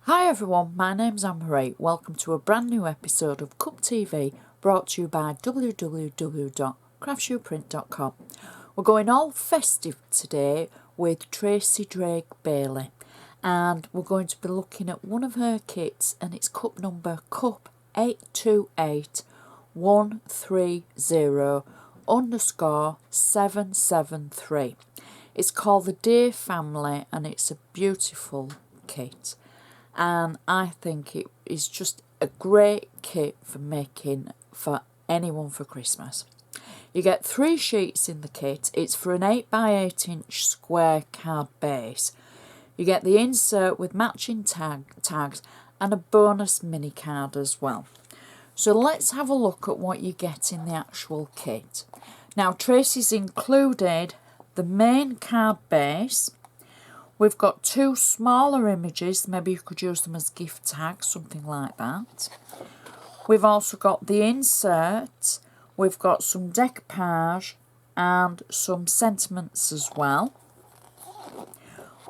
Hi everyone, my name's Anne-Marie. Welcome to a brand new episode of Cup TV brought to you by www.craftsuprint.com. We're going all festive today with Tracy Drage-Baillie, and we're going to be looking at one of her kits, and it's cup number cup 828130_773. It's called the Dear Family and it's a beautiful kit. And I think it is just a great kit for making for anyone for Christmas. You get 3 sheets in the kit. It's for an 8x8 inch square card base. You get the insert with matching tags and a bonus mini card as well. So let's have a look at what you get in the actual kit. Now Tracy's included the main card base. We've got 2 smaller images, maybe you could use them as gift tags, something like that. We've also got the insert, we've got some decoupage and some sentiments as well.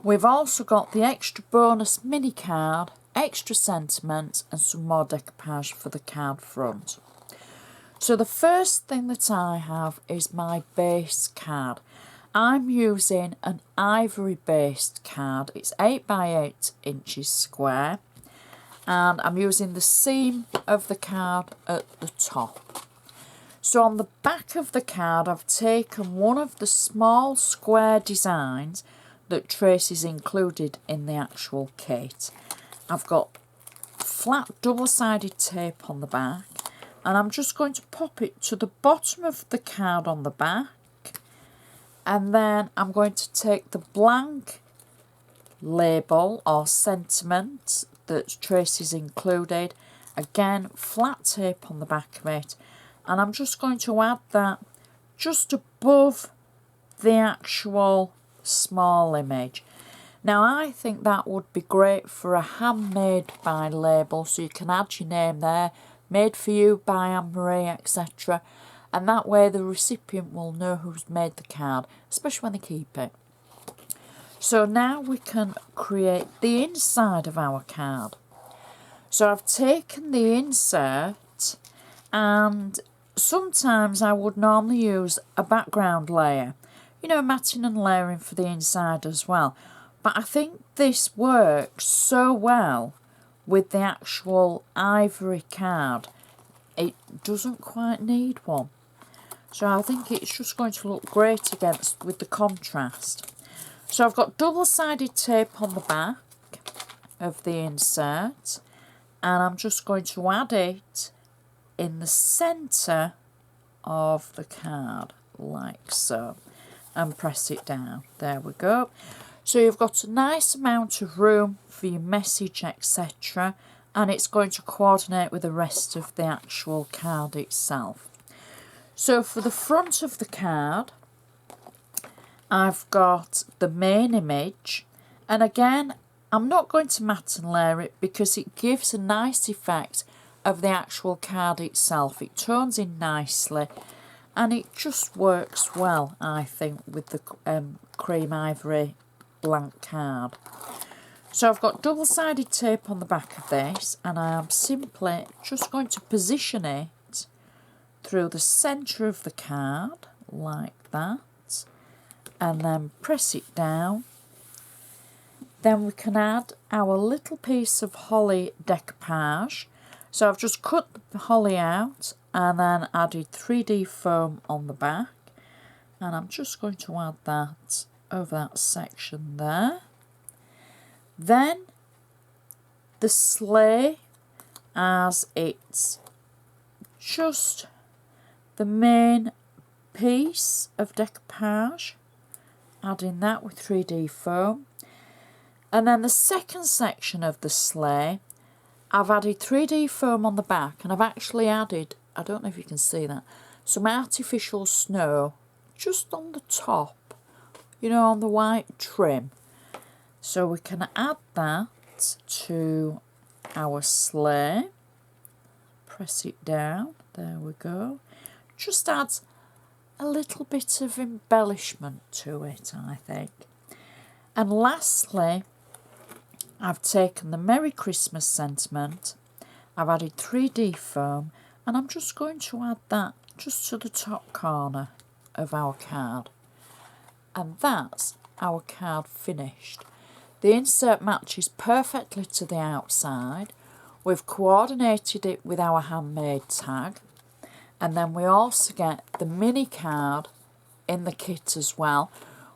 We've also got the extra bonus mini card, extra sentiments and some more decoupage for the card front. So the first thing that I have is my base card. I'm using an ivory based card. It's 8x8 inches square and I'm using the seam of the card at the top. So on the back of the card I've taken one of the small square designs that Tracy's included in the actual kit. I've got flat double-sided tape on the back and I'm just going to pop it to the bottom of the card on the back. And then I'm going to take the blank label or sentiment that Tracy's included. Again, flat tape on the back of it. And I'm just going to add that just above the actual small image. Now, I think that would be great for a handmade by label. So you can add your name there. Made for you by Anne-Marie, etc. And that way the recipient will know who's made the card, especially when they keep it. So now we can create the inside of our card. So I've taken the insert and sometimes I would normally use a background layer. You know, matting and layering for the inside as well. But I think this works so well with the actual ivory card. It doesn't quite need one. So I think it's just going to look great with the contrast. So I've got double-sided tape on the back of the insert and I'm just going to add it in the centre of the card like so and press it down. There we go. So you've got a nice amount of room for your message, etc. and it's going to coordinate with the rest of the actual card itself. So for the front of the card, I've got the main image. And again, I'm not going to mat and layer it because it gives a nice effect of the actual card itself. It tones in nicely and it just works well, I think, with the cream ivory blank card. So I've got double-sided tape on the back of this and I am simply just going to position it through the centre of the card like that and then press it down. Then we can add our little piece of holly decoupage. So I've just cut the holly out and then added 3D foam on the back and I'm just going to add that over that section there. Then the sleigh, as it's just the main piece of decoupage, adding that with 3D foam. And then the second section of the sleigh, I've added 3D foam on the back and I've actually added, I don't know if you can see that, some artificial snow just on the top, you know, on the white trim. So we can add that to our sleigh, press it down, there we go. Just adds a little bit of embellishment to it, I think. And lastly, I've taken the Merry Christmas sentiment, I've added 3D foam, and I'm just going to add that just to the top corner of our card. And that's our card finished. The insert matches perfectly to the outside. We've coordinated it with our handmade tag, and then we also get the mini card in the kit as well,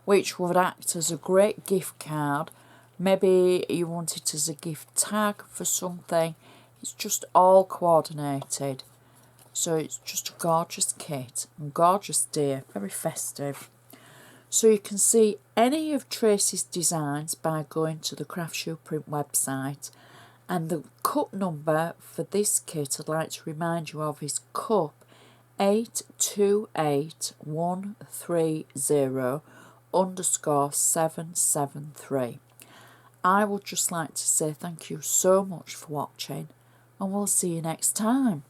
which would act as a great gift card. Maybe you want it as a gift tag for something. It's just all coordinated. So it's just a gorgeous kit and gorgeous day, very festive. So you can see any of Tracy's designs by going to the Craftsuprint website. And the cup number for this kit I'd like to remind you of is cup 828130_773. I would just like to say thank you so much for watching, and we'll see you next time.